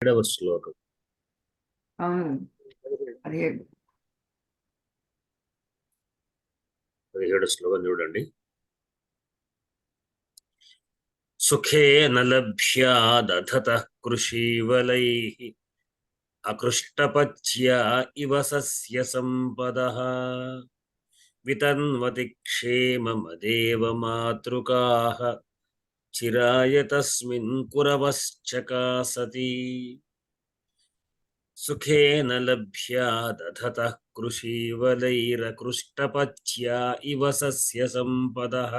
ఏడవ శ్లోకం. అవును 17. 17 శ్లోకం చూడండి. సుఖేన లభ్యా దధతః కృషీవలైః అకృష్టపచ్యా ఇవ సస్య సంపదః వితన్వతి క్షేమమదేవ మాతృకాః చిరాయ తస్మిన్ కురవశ్చకాసతి. సుఖేన లభ్యా దధతః కృషీవలైరకృష్టపచ్యా ఇవ సస్య సంపదః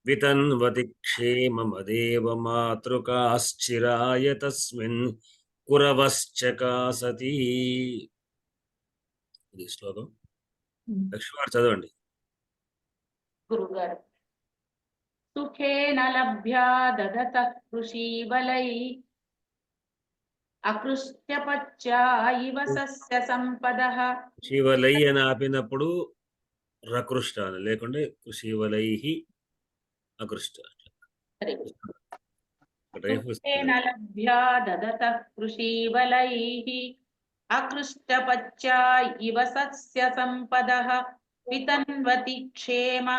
వితన్వతి క్షేమమదేవ మాతృకాశ్చిరాయ తస్మిన్ కురవశ్చకాసతి. ఇది శ్లోకం. లక్ష్మీ చదవండి. గురుగారు. సుఖేన లభ్యా దదతః కృషీవలై అకృష్ట్యపచ్యా ఇవ సస్య సంపదః. కృషీవలై అని ఆపినప్పుడు రకృష్ట అని, లేకుంటే కృషీవలైః అకృష్ట. సుఖేన లభ్యా దదతః కృషీవలైః అకృష్టపచ్యా ఇవ సస్య సంపదః వితన్వతి క్షేమమదేవ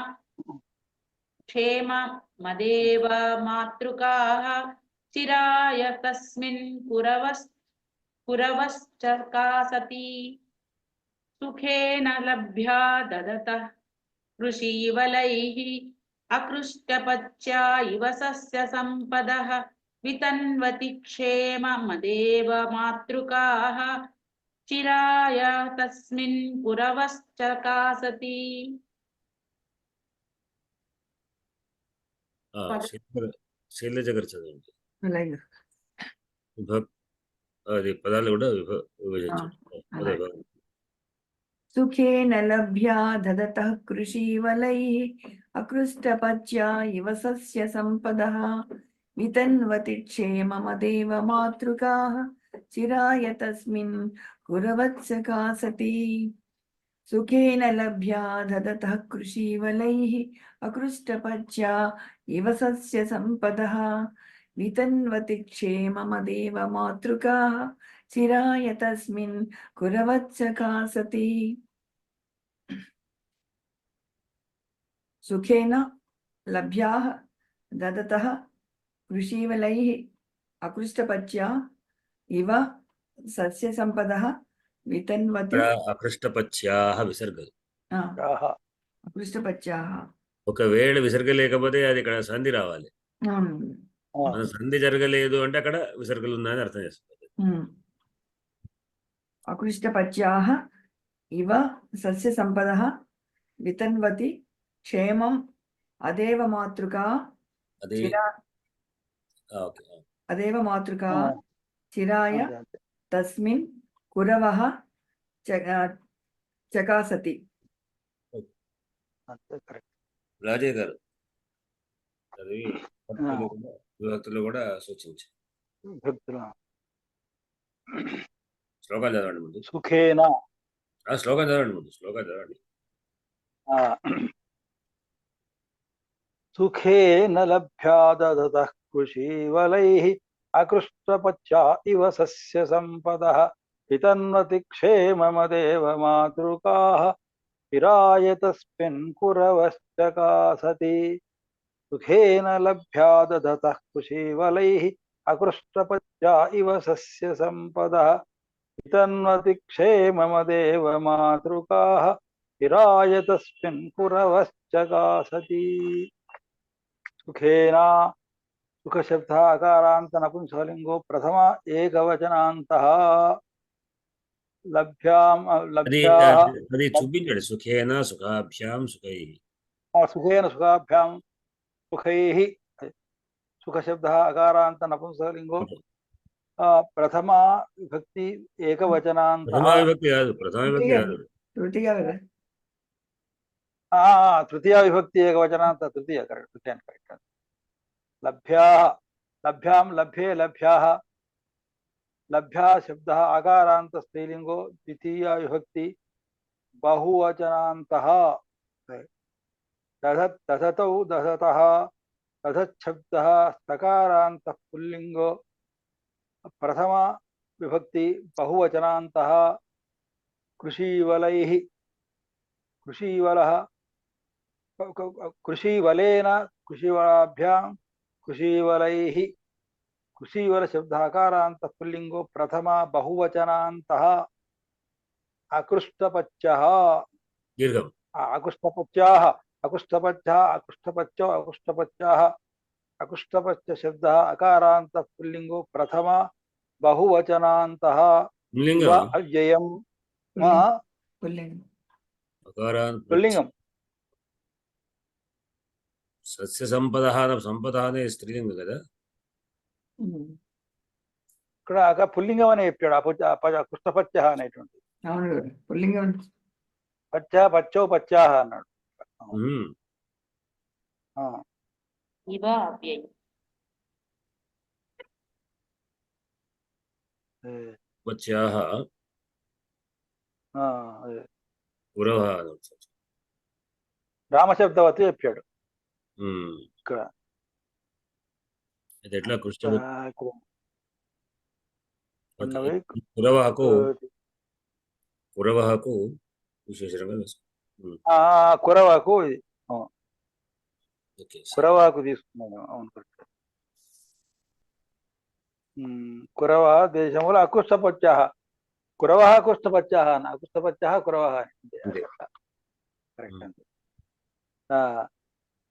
మాతృకాః చిరాయ తస్మిన్ కురవశ్చకాసతి. సుఖేన లభ్యా దదతః కృషీవలైః అకృష్టపచ్యా ఇవ సస్య సంపదః వితన్వతి క్షేమమదేవ మాతృకాః చిరాయ తస్మిన్ కురవశ్చకాసతి. శైలజ గారు చదవండి. అలాగే. అది పదాలు కూడా విభజించండి. సుఖేన లభ్యా దదతః కృషీవలైః అకృష్టపచ్యా ఇవ సస్య సంపదః వితన్వతి క్షేమమదేవ మాతృకాః చిరాయ తస్మిన్ కురవత్సకాసతి. సుఖేన లభ్యా దదతః కృషీవలైః అకృష్టపచ్యా ఇవ సస్య సంపదః వితన్వతి క్షేమమదేవ మాతృకాః చిరాయ తస్మిన్ కురవత్సకాసతి. సుఖేన లభ్యాః దదతః కృషీవలైః అకృష్టపచ్యా ఇవ సస్య సంపదః వితన్వతి అకృష్టపచ్యాః విసర్గలు. అకృష్టపచ్యాః ఒకవేళ విసర్గ లేకపోతే అది ఇక్కడ సంధి రావాలి. మన సంధి జరగలేదు అంటే అక్కడ విసర్గలు ఉన్నాయని అర్థం చేసుకోవాలి. అకృష్టపచ్యాః ఇవ సస్య సంపదః వితన్వతి క్షేమం అదేవ మాతృకా అదేవ మాతృకా చిరాయ తస్మిన్ కురవః చకాసతి. రాజయ్య గారు చదివి విభక్తులు కూడా సూచించి శ్లోకాలు చదవండి ముందు. సుఖేన శ్లోకం చదవండి ముందు. శ్లోకం చదవండి. సుఖేన లభ్యా దదతః కృషీవలైః అకృష్టపచ్యా ఇవ సస్య సంపదః వితన్వతి క్షేమమదేవ మాతృకాః చిరాయ తస్మిన్ కురవశ్చకాసతి. సుఖేన లభ్యా దదతః కృషీవలైః అకృష్టపచ్యా ఇవ సస్య సంపదః వితన్వతి క్షేమమదేవ మాతృకాః చిరాయ తస్మిన్ కురవశ్చకాసతి. సుఖేన సుఖ శబ్ద అకారాంత నపుంసకలింగో ప్రథమ ఏకవచనాంతః లభ్యాం లభ్యాః అది చూపించండి. సుఖేన సుఖాభ్యాం సుఖైః. సుఖేన సుఖాభ్యాం సుఖైః. సుఖ శబ్ద అకారాంత నపుంసకలింగో ప్రథమ విభక్తి ఏకవచనాంతః. ప్రథమ విభక్తి కాదు, ప్రథమ విభక్తి కాదు, తృతీయ విభక్తి ఏకవచనాంత తృతీయ కరెక్ట్. తృతీయ కరెక్ట్. లభ్యాః లభ్యాం లభ్యే లభ్యాః. లభ్యా శబ్ద ఆకారాంత స్త్రీలింగో ద్వితీయ విభక్తి బహువచనాంతః. దధతౌ దధతః. దధత్ శబ్ద స్తకారాంత పుల్లింగో ప్రథమ విభక్తి బహువచనాంతః కృషీవలైః కృషీవలః కృషీవలేన కృషివలాభ్యాం కృషీవలైః కృషీవల శబ్దాకారాంత పుల్లింగో ప్రథమ బహువచనాంతః అకృష్టపచ్చః దీర్ఘం. అకుష్టపత్యాః అకుష్టపత్యః అకుష్టపత్యౌ అకుష్టపత్యాః అకుష్టపత్య శబ్దः అకారాంత పుల్లింగో ప్రథమ బహువచనాంతః పుల్లింగం. అవ్యయం పుల్లింగం. పుల్లింగం. సస్య సంపద సంపద అనే స్త్రీలింగం కదా. ఇక్కడ పుల్లింగం అని చెప్పాడు అకుష్టపత్య అనేటువంటి. అవును పుల్లింగం. పచ్చ పచ్చో పచ్చాహ అన్నాడు. ఇవ అవ్యయం. పచ్యాహ పురవః రామశబ్దవతి చెప్పాడు ఇక్కడ. ఇది ఎట్లా కృష్ణ ఉన్నవి పురవహకు విశేషంగా కురవాకు ఇది ఓకే. కురవాకు తీసుకున్నాను. అవును కరెక్ట్. కురవ దేశంలో అకుష్టపత్య కురవ అకుష్టపత్య అకుష్టపత్య కురవ కరెక్ట్ అండి.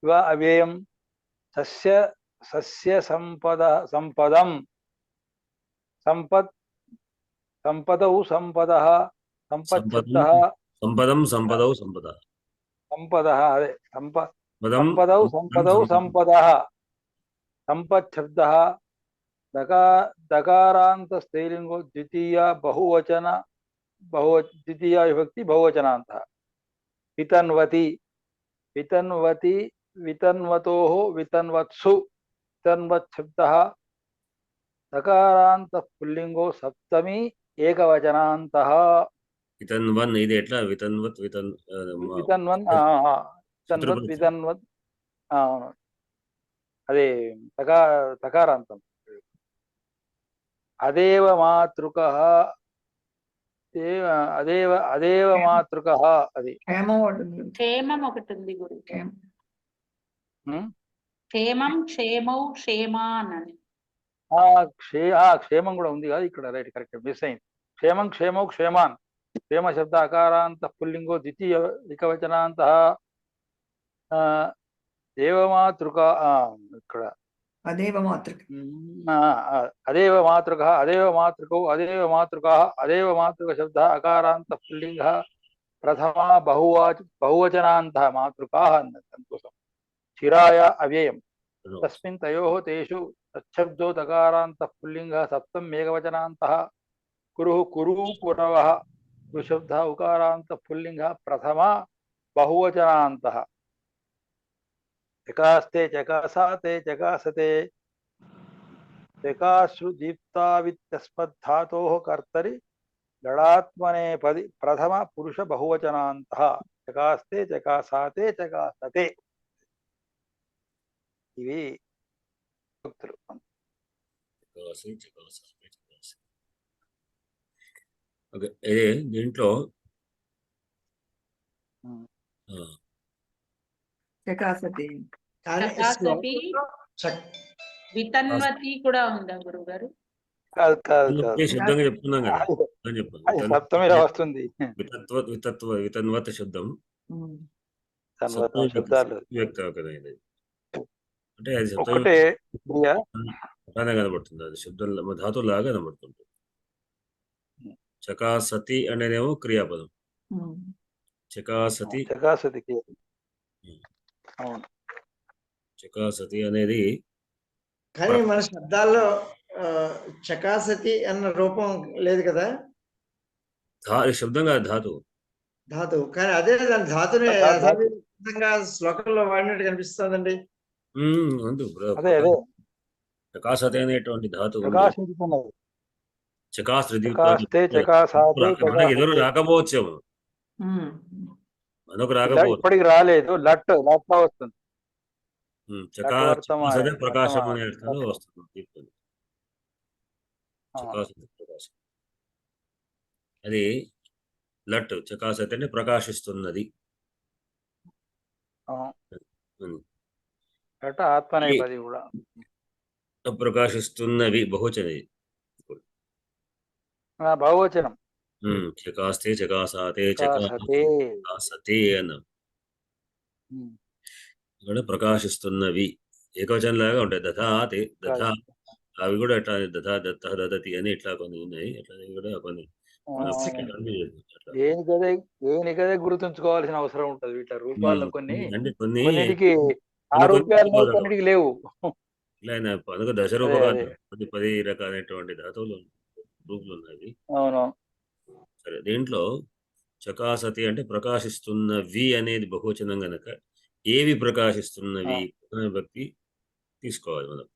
ఇవ అవ్యయం సస్య సస్య సంపద సంపదం సంపత్ సంపదౌ సంపదః సంపత్శబ్దః సంపదం సంపదౌ సంపద సంపదః అదే సంపదౌ సంపదౌ సంపదః సంపత్శబ్దః దకారాంత స్త్రీలింగో ద్వితీయ బహువచన ద్వితీయ విభక్తి బహువచనాంతః వితన్వతి వితన్వతి వితన్వతోః వితన్వత్సు వితన్వత్శబ్దః దకారాంత పుల్లింగో సప్తమి ఏకవచనాంతః వితన్వన్. ఇది ఎట్లా వితన్వత్ వితన్వన్ వితన్వత్ వితన్వత్ అదే తకారాంతం. అదేవ మాతృకః అదేవ అదేవ మాతృకః అది క్షేమం ఒకటి ఉంది గురు. క్షేమం క్షేమౌ క్షేమాన్ అని. క్షేమం కూడా ఉంది కదా ఇక్కడ. రైట్ కరెక్ట్ మిస్ అయింది. క్షేమం క్షేమౌ క్షేమాన్ క్షేమ శబ్ద అకారాంత పుల్లింగో ద్వితీయ ఏకవచనాంతః దేవమాతృక ఇక్కడ అదేవ మాతృక అదేవ మాతృక అదేవ మాతృకౌ అదేవ మాతృకాః అదేవ మాతృక శబ్ద అకారాంత పుల్లింగ ప్రథమ బహువచనాంతః మాతృకాః సంతోషం. చిరాయ అవ్యయం తస్మిన్ తయోః తేషు తచ్చబ్దో దకారాంత పుల్లింగ సప్తం ఏకవచనాంతః కురు కురు కురవః కుశబ్ద ఉకారాంత పుల్లింగ ప్రథమ బహువచనాంతః చకాస్తే చకాసాతే చకాసతే చకాశ్రు దీప్తావిత్యస్మద్ధాతోః కర్తరి లడాత్మనేపది ప్రథమ పురుష బహువచనాంతః చకాస్తే చకాసాతే చకాసతే. ఇవి భక్తులు. దీంట్లో చకాసతి వితన్వతి కూడా ఉందా గురువు గారు? కాదు కాదు కాదు శబ్దంగా చెప్తున్నాం కదా. సప్తమిలో వస్తుంది. వితన్వత్ శబ్దం శబ్దాలు అంటే అది శబ్దం ఒకటే కనబడుతుంది. అది శబ్దం ధాతులాగా కనబడుతుంది. చకాసతి అనేదేమో క్రియాపదం. చకాసతి చకాసతికి అవును చకాసతి అనేది కానీ మన శబ్దాల్లో చకాసతి అన్న రూపం లేదు కదా. శబ్దం కాదు ధాతువు. కానీ అదే దాని ధాతుని శ్లోకంలో వాడినట్టు కనిపిస్తుందండి. చకాసతి అనేటువంటి ధాతువు ఎదురు రాకపోవచ్చేమో. మనకు రాకపోవచ్చు. ఇప్పటికి రాలేదు. లట్ వస్తుంది. ప్రకాశం అనే అర్థంలో వస్తుంది. చకాసతి ప్రకాశం. అది లట్ చకాసతి అంటే ప్రకాశిస్తున్నది అని. అట ఆత్మనేపది కూడా ప్రకాశిస్తున్నవి బహువచనం ఇది. బహువచనం. చకాస్తే చకాసాతే చకాసతే. చకాసతే అన్నాం. ఇక్కడ ప్రకాశిస్తున్నవి ఏకవచనం లాగా ఉంటాయి. దధాతే దధా, అవి కూడా ఎట్లా దధా దత్త దదతి అని ఇట్లా కొన్ని ఉన్నాయి. అట్లా ఇవి కూడా కొన్ని దేనికదే గుర్తుంచుకోవాల్సిన అవసరం ఉంటది. వీటి రూపాల్లో కొన్ని అంటే కొన్ని కొన్నిటికి రూపాయలు కొన్నిటికి లేవు. ఇట్లా అందుకు దశ రూపకాలు 10 రకాలైనటువంటి ధాతువులు రూపులు ఉన్నాయి. అవును. సరే, దీంట్లో చకాసతి అంటే ప్రకాశిస్తున్నవి అనేది బహువచనం గనక ఏవి ప్రకాశిస్తున్నవి భక్తి తీసుకోవాలి మనం.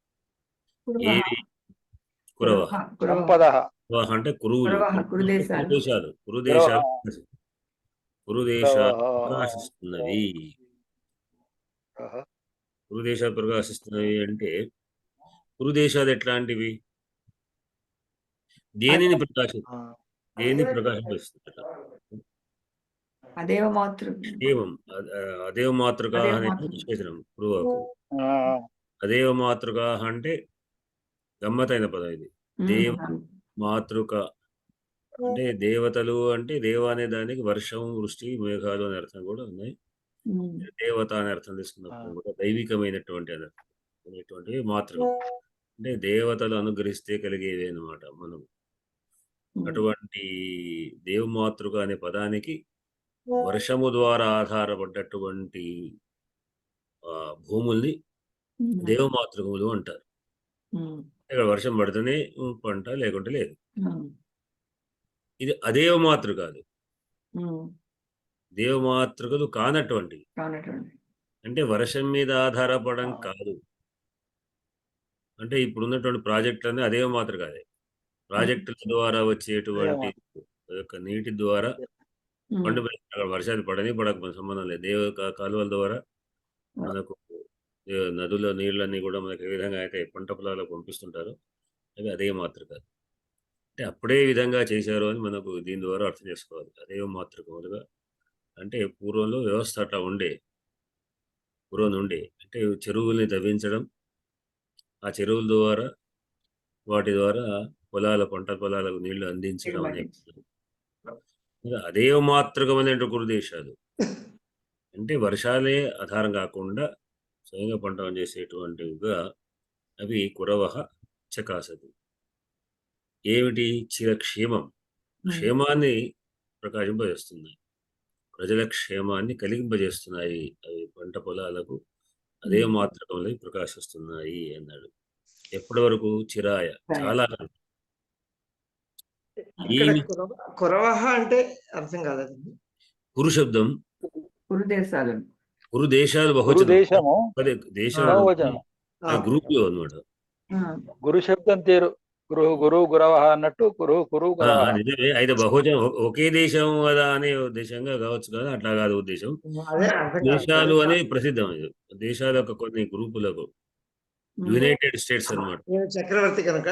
ఏవి కురవహ అంటే కురువులు, కురుదేశాలు ప్రకాశిస్తున్నవి. కురుదేశాలు ప్రకాశిస్తున్నవి అంటే కురుదేశాలు ఎట్లాంటివి? దేనిని ప్రకాశిస్తుంది? అదేవ మాతృక. అదేవ మాతృక అనేది విశేషణం కురువకు. అదేవ మాతృక అంటే గమ్మతైన పదం ఇది. దేవ మాతృక అంటే దేవతలు, అంటే దేవ అనే దానికి వర్షం, వృష్టి, మేఘాలు అనే అర్థం కూడా ఉన్నాయి. దేవత అనే అర్థం తీసుకున్నప్పుడు కూడా దైవికమైనటువంటి అనేటువంటివి మాతృక అంటే దేవతలు అనుగ్రహిస్తే కలిగేవి అన్నమాట. మనం అటువంటి దేవమాతృక అనే పదానికి వర్షము ద్వారా ఆధారపడ్డటువంటి భూముల్ని దేవమాతృకములు అంటారు. ఇక్కడ వర్షం పడితేనే పంట, లేకుంటే లేదు. ఇది అదేవమాతృ కాదు, దేవమాతృకలు కానటువంటివి. అంటే వర్షం మీద ఆధారపడడం కాదు. అంటే ఇప్పుడు ఉన్నటువంటి ప్రాజెక్టులన్నీ అదేవమాతృ కాదే. ప్రాజెక్టుల ద్వారా వచ్చేటువంటి యొక్క నీటి ద్వారా పండు అక్కడ వర్షాలు పడని పడక సంబంధం లేదు. కాలువల ద్వారా మనకు నదుల నీళ్ళన్నీ కూడా మనకి ఏ విధంగా అయితే పంట పొలాలకు పంపిస్తుంటారో అవి అదే మాతృక. అంటే అప్పుడే విధంగా చేశారు అని మనకు దీని ద్వారా అర్థం చేసుకోవాలి. అదే మాతృకములుగా అంటే పూర్వంలో వ్యవస్థ అట్లా పూర్వం ఉండే అంటే చెరువుల్ని తవ్వించడం, ఆ చెరువుల ద్వారా వాటి ద్వారా పంట పొలాలకు నీళ్లు అందించడం అనేది అదే మాతృకమైన కురుదేశాలు. అంటే వర్షాలే ఆధారం కాకుండా స్వయంగా పంట చేసేటువంటివిగా అవి కురవహ చకాసతి. ఏమిటి? చిరక్షేమం, క్షేమాన్ని ప్రకాశింపజేస్తున్నాయి, ప్రజల క్షేమాన్ని కలిగింపజేస్తున్నాయి. అవి పంట పొలాలకు అదే మాతృకంలో ప్రకాశిస్తున్నాయి అన్నాడు. ఎప్పటి వరకు? చిరాయ, చాలా. కురవహ అంటే అర్థం కాదండి. కురు శబ్దం కురుదేశాలు బహువచనం, గ్రూప్ లో అన్నమాట. గురు శబ్దం తీరు గురు గురవహ అన్నట్టు నిజమే. అయితే బహువచనం ఒకే దేశం కదా అనే ఉద్దేశంగా కావచ్చు కదా, అట్లా కాదు ఉద్దేశం. దేశాలు అనే ప్రసిద్ధం. ఇది దేశాల యొక్క కొన్ని గ్రూపులకు యునైటెడ్ స్టేట్స్ అన్నమాట. చక్రవర్తి కనుక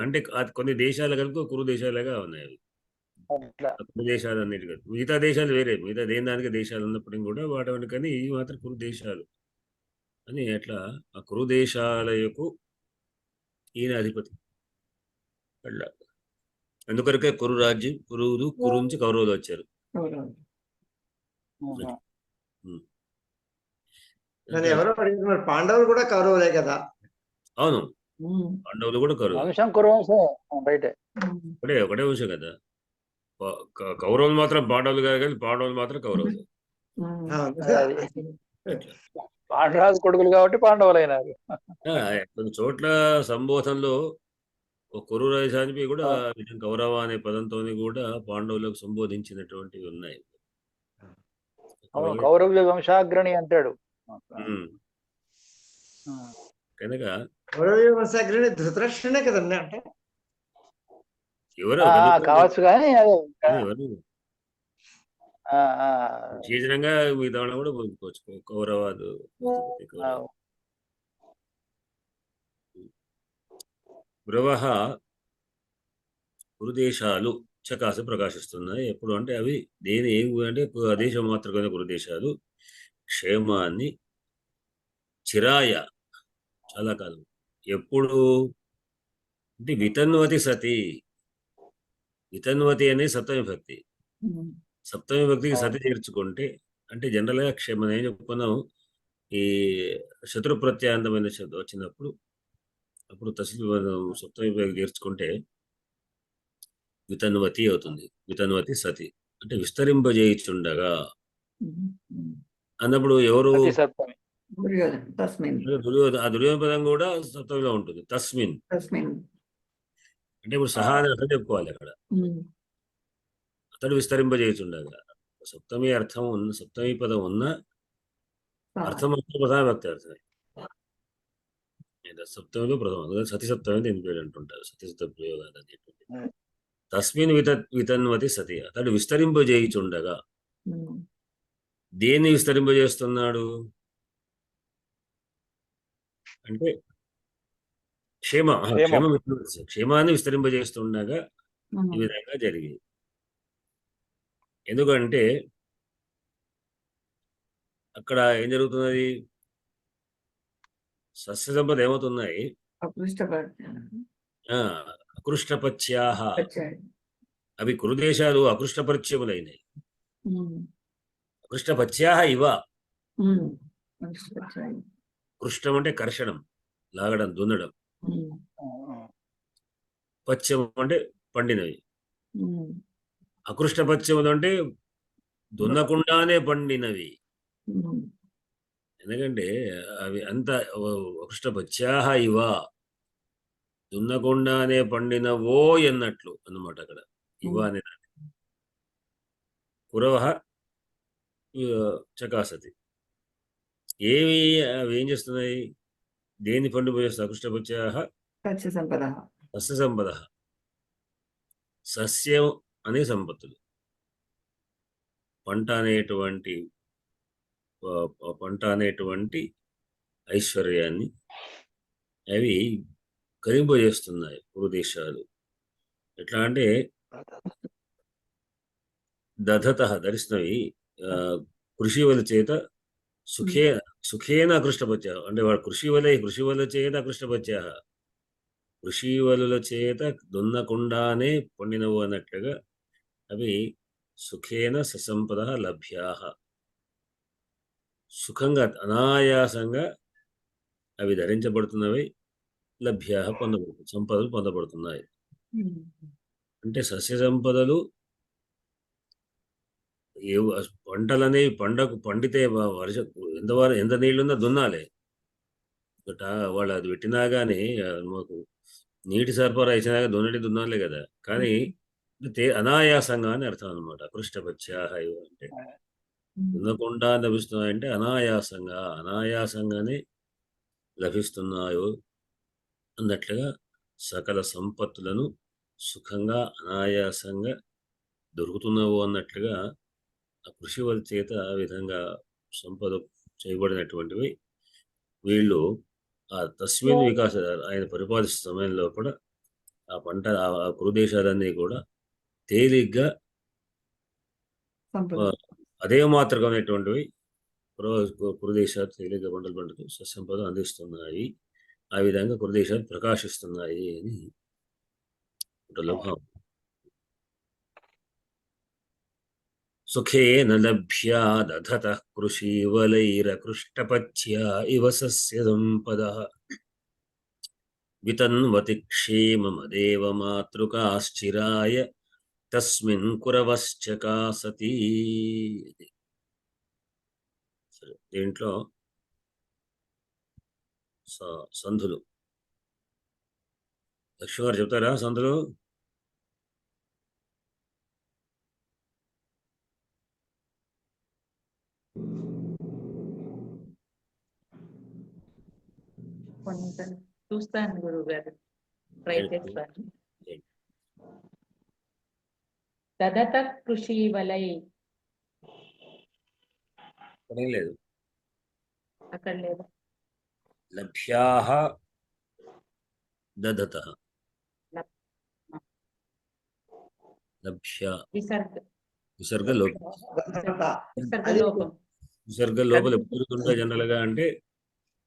అంటే కొన్ని దేశాలు కనుక కురు దేశాలుగా ఉన్నాయి. అవి కురు దేశాలు అన్నిటి మిగతా దేశాలు వేరే, మిగతా దేని దానికి దేశాలు ఉన్నప్పటికీ కూడా వాటి కానీ ఇవి మాత్రం కురు దేశాలు అని. అట్లా ఆ కురు దేశాలకు ఈయన అధిపతి. అట్లా అందుకొరకే కురు రాజ్యం, కురువులు, కురు నుంచి కౌరవులు వచ్చారు. ఎవరో అడిగినారు, పాండవులు కూడా కౌరవులే కదా? అవును, పాండవులు కూడా కౌరవులు. ఒకటే వంశం కదా. కౌరవులు మాత్రం పాండవులు కాదు, కానీ పాండవులు మాత్రం కౌరవులు. పాండరాజు కొడుకులు కాబట్టి పాండవులైనారు. కొన్ని చోట్ల సంబోధనలో కురు రాజానికి కూడా కౌరవ అనే పదంతో కూడా పాండవులకు సంబోధించినటువంటివి ఉన్నాయి. కౌరవుల వంశాగ్రణి అంటాడు కనుక. కౌరవ వంశాగ్రణి ధృతరాష్ట్రుడే కదండి. అంటే ఎవరు కావచ్చు కానీ విశేషంగా మిగతా కూడా పొందుకోవచ్చు. కౌరవాదు గురవః గురుదేశాలు చకాసి ప్రకాశిస్తున్నాయి. ఎప్పుడు అంటే అవి దేని ఏం అంటే అదేశ మాత్రమైన గురుదేశాలు క్షేమాన్ని చిరాయ చాలా కాలం ఎప్పుడు అంటే వితన్వతి సతి వితన్వతి అనేది సప్తమి భక్తి. సప్తమి భక్తికి సతి చేర్చుకుంటే అంటే జనరల్గా క్షేమం ఏం చెప్పుకున్నాం ఈ శత్రు ప్రత్యాంతమైన వచ్చినప్పుడు అప్పుడు సప్తమి భక్తి చేర్చుకుంటే వితన్వతి అవుతుంది. వితన్వతి సతి అంటే విస్తరింపజేయుచుండగా అన్నప్పుడు ఎవరు సతి సప్తమి. దుర్యోధన తస్మిన్ ఆ దుర్యోధన పదం కూడా సప్తమిలో ఉంటుంది. తస్మిన్ తస్మిన్ అంటే ఇప్పుడు సహా అని అర్థం చెప్పుకోవాలి అక్కడ. అతడు విస్తరింపజేయుచుండగా సప్తమి అర్థం ఉన్న సప్తమి పదం ఉన్న అర్థం ప్రధాన భక్తి అర్థమే. సప్తమిలో ప్రథమ సతి సప్తమి దీని పేరు అంటుంటారు. సతి సప్త ప్రయోగాలు అనేటువంటి తస్మిన్ వితన్వతి సతి అతడు విస్తరింపజేయుచుండగా దేన్ని విస్తరింపజేస్తున్నాడు అంటే క్షేమాన్ని విస్తరింపజేస్తుండగా ఈ విధంగా జరిగింది. ఎందుకంటే అక్కడ ఏం జరుగుతున్నది సస్య సంపద ఏమవుతున్నాయి అకృష్టపత్యాహ అవి కురుదేశాలు అకృష్టపరిచయములైనవి. అకృష్టపత్యాహ ఇవ కృష్టం అంటే కర్షణం లాగడం దున్నడం పత్యం అంటే పండినవి అకృష్టపత్యములు అంటే దున్నకుండానే పండినవి. ఎందుకంటే అవి అంత అకృష్టపత్యాహ ఇవ దున్నకుండానే పండినవో ఎన్నట్లు అన్నమాట. అక్కడ ఇవ అనే కురవ చకాసతి అవి ఏం చేస్తున్నాయి దేని పండు పోయేస్తాయి అకృష్టపత్యాహ సస్య సంపద సస్య సంపద సస్యం అనే సంపత్తులు పంట అనేటువంటి ఐశ్వర్యాన్ని అవి కరింపజేస్తున్నాయి గురుదేశాలు. ఎట్లా అంటే దధత ధరిస్తున్నవి కృషి వల చేత సుఖేన అకృష్టపత్య అంటే వాడు కృషి వల చేత అకృష్టపత్య కృషి వలుల చేత దున్నకుండానే పండినవు అన్నట్లుగా అవి సుఖేన ససంపద లభ్యా సుఖంగా అనాయాసంగా అవి ధరించబడుతున్నవి లభ్యా సంపదలు పొందబడుతున్నాయి. అంటే సస్య సంపదలు పంటలనే పండితే ఎంత నీళ్లున్నా దున్నాలి. వాళ్ళు అది పెట్టినా కానీ మాకు నీటి సరఫరా ఇచ్చినాక దున్నాలే కదా. కానీ అనాయాసంగా అని అర్థం అనమాట. అకృష్టపత్యాహ అంటే దున్నకుండా లభిస్తున్నాయంటే అనాయాసంగానే లభిస్తున్నాయో అన్నట్లుగా సకల సంపత్తులను సుఖంగా అనాయాసంగా దొరుకుతున్నావు అన్నట్లుగా ఆ కృషి వల్ల చేత ఆ విధంగా సంపద చేయబడినటువంటివి. వీళ్ళు ఆ తస్మిన్ వికాస ఆయన పరిపాలిస్తున్న సమయంలో కూడా ఆ పంట ఆ కురుదేశాలన్నీ కూడా తేలిగ్గా అదే మాత్రమైనటువంటివి కురుదేశాలు తేలిగ్గా పంటలు పండుతూ సస్యంపద అందిస్తున్నాయి. ఆ విధంగా కురుదేశాలు ప్రకాశిస్తున్నాయి అని భావం. సుఖేన లభ్యా దధత కృషీవలైరకృష్టపత్యా ఇవ సస్య సంపదః వితన్వతి క్షేమమదేవ మాతృకాశ్చిరాయ తస్మిన్ కురవశ్చకాసతి. సరే, దీంట్లో సంధులు లక్ష్మి గారు చెప్తారా సంధులు? కొంచెం చూస్తాను గురువు గారు, ట్రై చేస్తాను. దదత కృషి వలై లేదు, అక్కడ లేదు. లభ్యాః దదతః లభ్య విసర్గ విసర్గ లోపం. విసర్గ అది లోపం. విసర్గ లోపల ఎప్పుడు ఉంటాయి జనరల్ గా అంటే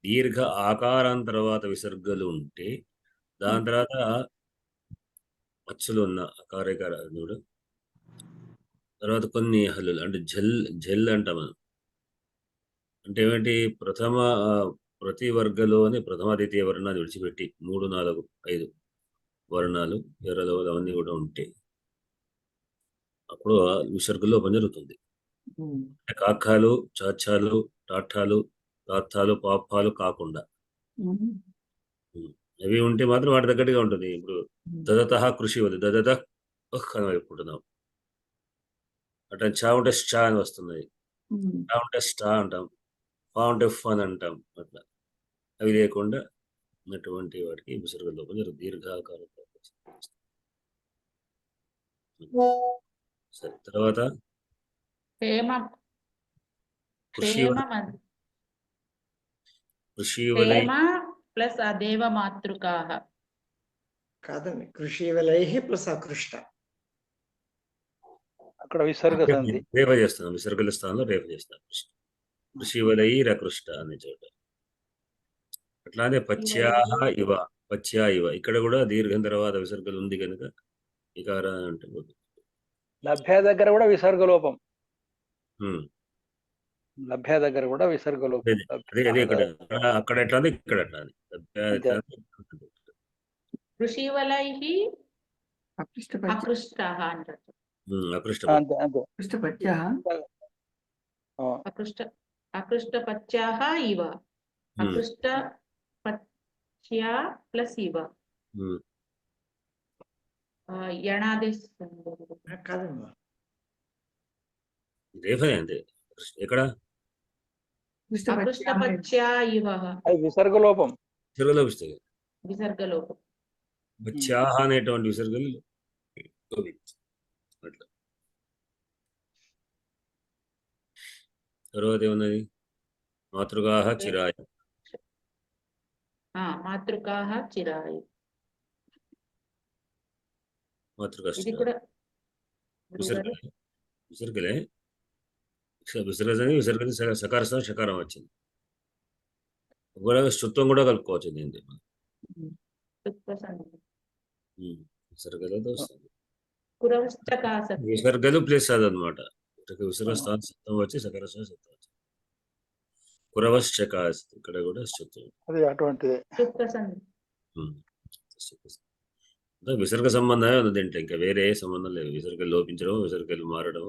దీర్ఘ ఆకారం తర్వాత విసర్గలు ఉంటే దాని తర్వాత అచ్చులు ఉన్న అకారేకార చూడు తర్వాత కొన్ని హల్లులు అంటే జల్ అంటాం మనం. అంటే ఏమిటి ప్రతి వర్గలోని ప్రథమ ద్వితీయ వర్ణాలు విడిచిపెట్టి 3, 4, 5 వర్ణాలు ఎర్రలో అవన్నీ కూడా ఉంటే అప్పుడు విసర్గ లోపం జరుగుతుంది. అంటే కాకాలు చాచాలు టాఠాలు తాత్తాలు పాపాలు కాకుండా అవి ఉంటే మాత్రం వాటి తగ్గట్టుగా ఉంటుంది. ఇప్పుడు దదత కృషి ఉంది దదత అని వైపుకుంటున్నాం అట్లా చా ఉంటే స్టా అని వస్తున్నాయి. టా ఉంటే స్టా అంటాం, ఫా ఉంటే ఫ్ అని అంటాం. అట్లా అవి లేకుండా ఉన్నటువంటి వాటికి విసర్గ లోపం జరుగుతుంది. దీర్ఘాకారం. సరే తర్వాత క్షేమ కృషి కృషి వలై క్షేమ ప్లస్ అదేవ మాతృకాః. కాదండి, కృషి వలై ప్లస్ అకృష్ట. అక్కడ విసర్గ సంధి. రేఫ చేస్తున్నాం. విసర్గల స్థానంలో రేఫ చేస్తాం. కృషి వలై రకృష్ట అనే చోట. అట్లానే పచ్యాహ ఇవ పచ్యా ఇవ ఇక్కడ కూడా దీర్ఘం తర్వాత విసర్గలు ఉంది కనుక ఇకార అంటే లభ్య దగ్గర కూడా విసర్గ లోపం. ఉమ్. లభ్య దగ్గర కూడా విసర్గ లోపం. అదే ఇక్కడ అక్కడ ఎట్లా ఉంది ఇక్కడ ఎట్లా ఉంది. కృషి వలైః అకృష్ట అకృష్టః అంటారు. అకృష్ట అంతే అంతే. పత్యః అకృష్ట పచ్యాః ఇవ అకృష్ట పచ్యా ప్లస్ ఇవ యణాదేశ కాదమ్మా, రేఫనే అంతే. ఎక్కడ అకృష్ట పచ్యా ఇవ అది విసర్గ లోపం. విసర్గలో వస్తాయి. విసర్గ లోపం. పచ్యాహ అనేటువంటి విసర్గలు అట్లా. తర్వాత ఏమున్నది మాతృగాహ చిరాయ మాతృకాః చిరాయ. మాతృగా ఇది కూడా విసర్గలే విసర్గలే విసర్గని సకార స్థానం షకారం వచ్చింది. కూడా శుత్వం కూడా కలుపుకోవచ్చు దీన్ని. విసర్గలతో వస్తుంది. విసర్గలు ప్లస్ అదనమాట. విసర్గ స్థానం శుత్వం వచ్చి సకార స్థానం శుత్వం వచ్చింది. కురవశ్చకాస్ ఇక్కడ కూడా శుత్వం. అది అటువంటిదే. విసర్గ సంబంధమే ఉంది దీంట్లో, ఇంకా వేరే సంబంధం లేదు. విసర్గలు లోపించడం విసర్గలు మారడం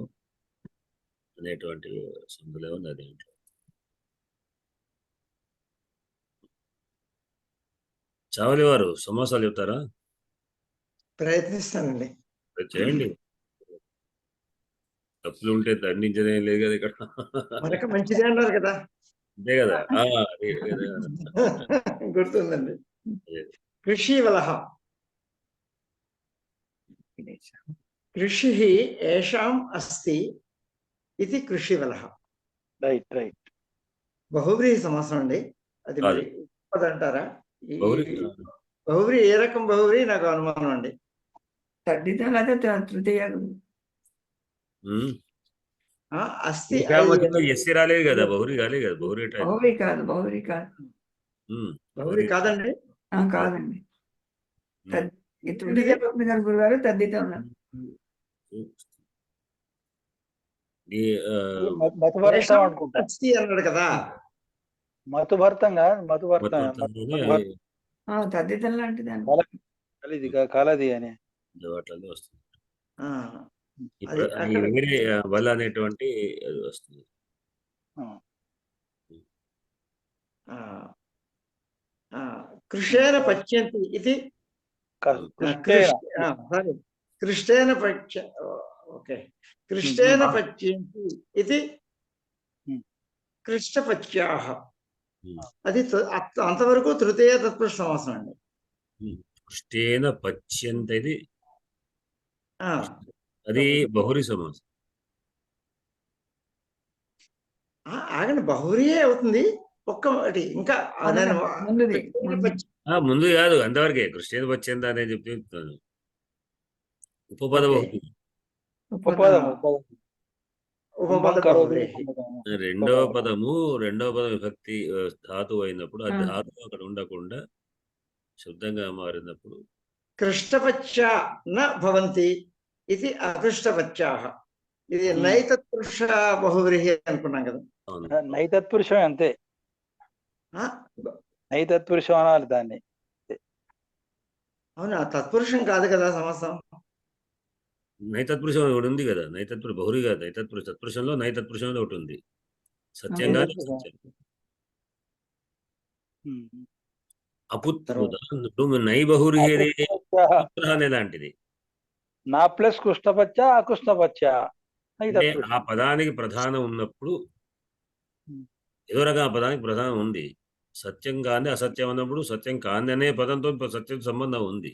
అనేటువంటి సంబంధం ఉంది దీంట్లో. చావలి వారు సమాసాలు చెప్తారా? ప్రయత్నిస్తానండి. చేయండి. తప్పులు ఉంటే దండించదేం లేదు కదా ఇక్కడ. మనకు మంచిదే అన్నారు కదా. అంతే కదా. గుర్తుందండి. కృషి వలహ కృషి ఏషాం అస్తి ఇది కృషి వలహ. Right right. బహువ్రీహి సమాసం అండి అది. మరి అంటారా? బహువ్రీ ఏ రకం బహువ్రీ నాకు అనుమానం అండి. తద్దితం అయితే తృతీయ అస్తి ఎస్సీ రాలేదు కదా. బహురీ కాలేదు కదా. బహురీ కాదు. బహువ్రీ కాదండి. కాదండి. తృతీయ గురుగారు తద్దితం అస్తి అన్నాడు కదా. మతుభర్తంగా తద్దితం లాంటిది కాలది అని వస్తుంది. వేరే వల్ల అనేటువంటి అది వస్తుంది. కృషేన పచ్యంతి ఇది కృష్టేన ఓకే కృష్టేన పచ్యంతి ఇది కృష్టపచ్యాః. అది అంతవరకు తృతీయ తత్పురుష సమాసం అండి. కృష్టేన పచ్యంతి అది బహురీ సమాసం. ఆగండి, బహురీయే అవుతుంది. ఒక్కటి ఇంకా ముందు కాదు, అంతవరకే. కృష్ణ పచ్యంత అనేది చెప్తాను. ఉపపద బహురీ. ఉపపదం ఉపపద బహువ్రీహి. రెండవ పదం విభక్తి ధాతువు అయినప్పుడు ఆ ఆ. ధాతువు అక్కడ ఉండకుండా శబ్దంగా మారినప్పుడు కృష్టపచ్చ న భవంతి ఇది అకృష్టపచ్చాహ. ఇది Hmm. నైతత్పురుష బహువ్రీహి అనుకున్నాం కదా. అవును. నైతత్పురుషం అంతే, ఆ, నైతత్పురుషం అనాలి దాన్ని. అవునా, తత్పురుషం కాదు కదా సమాసం. నైతత్పురుషం ఒకటి ఉంది కదా, నైతత్పురుష బహురి కాదు, తత్పురుషంలో నైతత్పురుషంలో ఒకటి ఉంది. సత్యంగా నైతత్పురుషం. అపుత్రుడు నై బహురి అనేలాంటిది. నా ప్లస్ కృష్ణపచ్చ అకృష్ణపచ్చ అంటే నైతత్పురుషం. ఆ పదానికి ప్రధానం ఉన్నప్పుడు ఏదో రకం ఆ పదానికి ప్రధానం ఉంది. సత్యం కాని అసత్యం అన్నప్పుడు సత్యం కాని అనే పదంతో సత్యం సంబంధం ఉంది.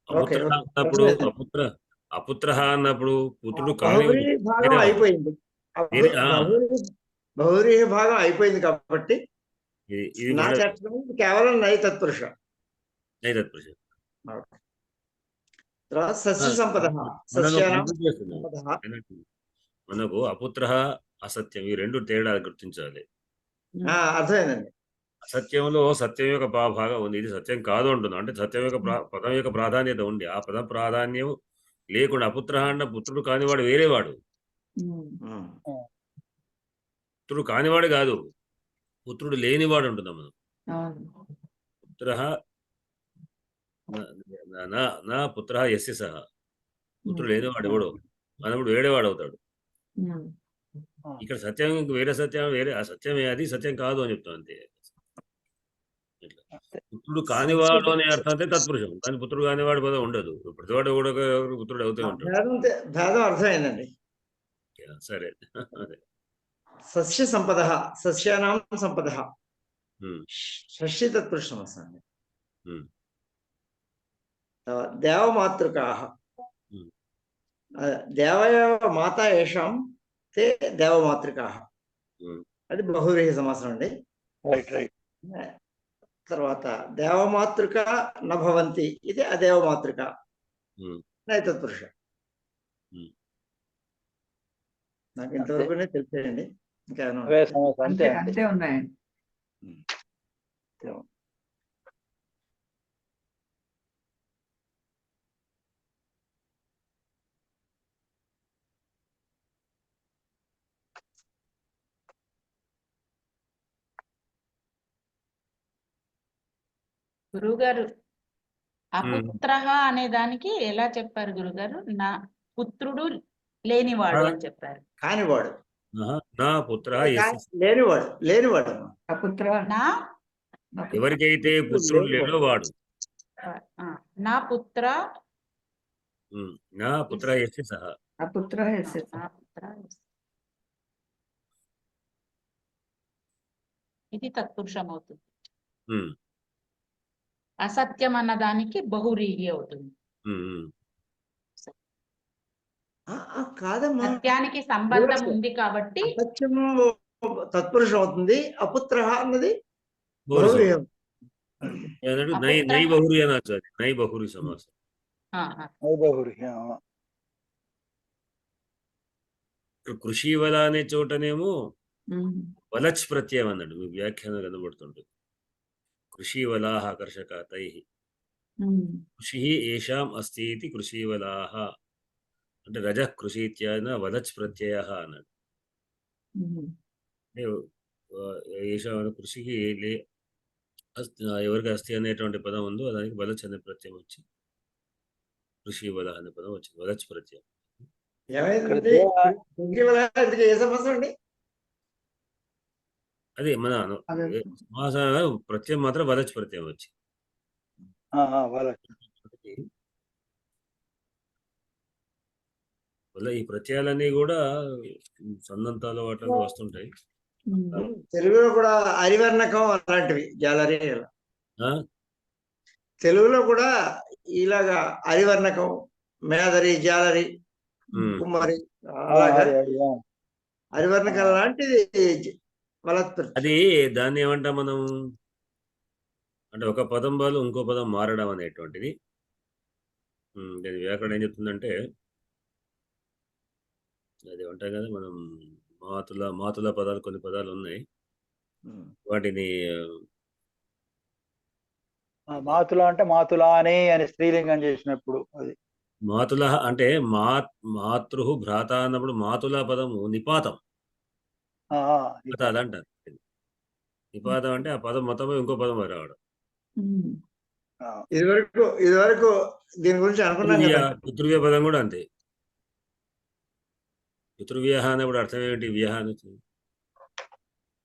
ఓకే, అపుత్ర అన్నప్పుడు అపుత్ర అన్నప్పుడు పుత్రుడు కాని బహువ్రీహి భాగం వేరేవాడు. అయిపోయింది. బహువ్రీహి భాగం అయిపోయింది కాబట్టి ఇది నా మన చట్టం కేవలం నైతత్పురుష. నైతత్పురుషం. తర్వాత సస్య సంపద, మనకు సస్యానాం confuse చేస్తున్నాం. సంపద. మనకు అపుత్ర అసత్యం ఈ రెండు తేడా గుర్తించాలి. అర్థమైందండి. అసత్యంలో సత్యం యొక్క భాగం ఉంది, ఇది సత్యం కాదు అంటున్నాం. అంటే సత్యం యొక్క పదం యొక్క ప్రాధాన్యత ఉంది, ఆ పదం ప్రాధాన్యం లేకుండా అపుత్ర అన్న పుత్రుడు కానివాడు వేరేవాడు. పుత్రుడు కానివాడు కాదు, పుత్రుడు లేనివాడు అంటున్నాం మనం. పుత్ర నా పుత్ర యస్య సహ, పుత్రుడు లేనివాడు ఎవడు మనప్పుడు వేడేవాడు అవుతాడు. ఇక్కడ సత్యం ఇంక వేరే సత్యం వేరే, ఆ సత్యమే అది సత్యం కాదు అని చెప్తాం అంతే. ఇట్లా పుత్రుడు కానివాడు అనే అర్థం అంటే తత్పురుషం, కానీ పుత్రుడు కానివాడు పదం ఉండదు. ప్రతివాడు కూడా పుత్రుడు అవుతూ ఉంటాడు. భేదం అర్థమైందండి. సరే అదే. సస్య సంపద, సస్యానాం సంపద, ఉమ్, షష్ఠి తత్పురుషం వస్తుంది. ఉమ్, దేవమాతృకాః, ఉమ్. దేవయవ మాత ఏషాం తే దేవమాతృకాః. ఉమ్. అది బహువ్రీహి సమాసం అండి. రైట్. తర్వాత దేవమాతృక నభవంతి ఇది అదేవమాతృక ఉమ్. నైతత్పురుష. ఉమ్. నాకు ఇంతవరకునే తెలిసేయండి. ఇంకా అవే సమస్య అంతే అంతే. అంతే ఉన్నాయండి. గురుగారు అపుత్ర అనే దానికి ఎలా చెప్పారు గురుగారు? నా పుత్రుడు లేనివాడు అని చెప్పారు. కానివాడు, నా పుత్ర యస్య, లేనివాడు అపుత్ర నా ఎవరికైతే పుత్రుడు లేడో వాడు. నా పుత్ర నా పుత్ర యస్య సహ. అపుత్ర నా పుత్ర ఇది తత్పురుషం అవుతుంది. ఉమ్, అసత్యం అన్న దానికి బహురీహి అవుతుంది. ఉమ్. కాదమ్మా, సత్యానికి సంబంధం ఉంది కాబట్టి అసత్యం తత్పురుషం అవుతుంది, అపుత్ర అన్నది బహురి బహువ్రీహి. సమాసం. నై బహురి అనొచ్చు, అది నై బహురి సమాసం. కృషివల అనే చోటనేమో వలచ్ ప్రత్యయం అన్నాడు, మీకు వ్యాఖ్యానం కనబడుతుంటుంది. కృషివలాహ ఆకర్షకాతై కృషి ఏషాం అస్తి ఇది కృషివలాహ అంటే రజ కృషి ఇత్యాదిన వలచ్ ప్రత్యయ అన్నాడు. అంటే ఏషాం కృషికి ఎవరికి అస్తి అనేటువంటి పదం ఉందో దానికి వలచ్ అనే ప్రత్యయం వచ్చి కృషివల అనే పదం వచ్చింది, వలచ్ ప్రత్యయం. ఏమైంది ఏ సమస్య అండి? అదే మన సమాస ప్రత్యయం మాత్రం వలచ్ ప్రత్యయం వచ్చి వల్ల ఈ ప్రత్యయాలన్నీ కూడా సందంతాలు వాటిలో వస్తుంటాయి. తెలుగులో కూడా అరివర్ణకం అలాంటివి జాలరి. ఆ? తెలుగులో కూడా ఇలాగా అరివర్ణకం, మేదరి, జాలరి, కుమ్మరి అలాగా అరివర్ణకం లాంటిది అది దాన్ని ఏమంటాం మనం అంటే ఒక పదం బదులు ఇంకో పదం మారడం అనేటువంటిది. వ్యాకరణం ఏం చెప్తుందంటే అది ఉంటాయి కదా మనం మాతుల పదాలు కొన్ని పదాలు ఉన్నాయి. వాటిని మాతుల అంటే మాతులా అని స్త్రీలింగం చేసినప్పుడు అది మాతుల అంటే మాతృ భ్రాత అన్నప్పుడు మాతుల పదము నిపాతం. ఆ, నిపాతాలు అంటారు. నిపాతం అంటే ఆ పదం మొత్తం ఇంకో పదం రావడం. ఆ. ఇదివరకు దీని గురించి అనుకున్నాం కదా. పితృవ్య పదం కూడా అంతే. పితృవ్య అన్నప్పుడు అర్థం ఏమిటి? వ్యయ అని వచ్చింది.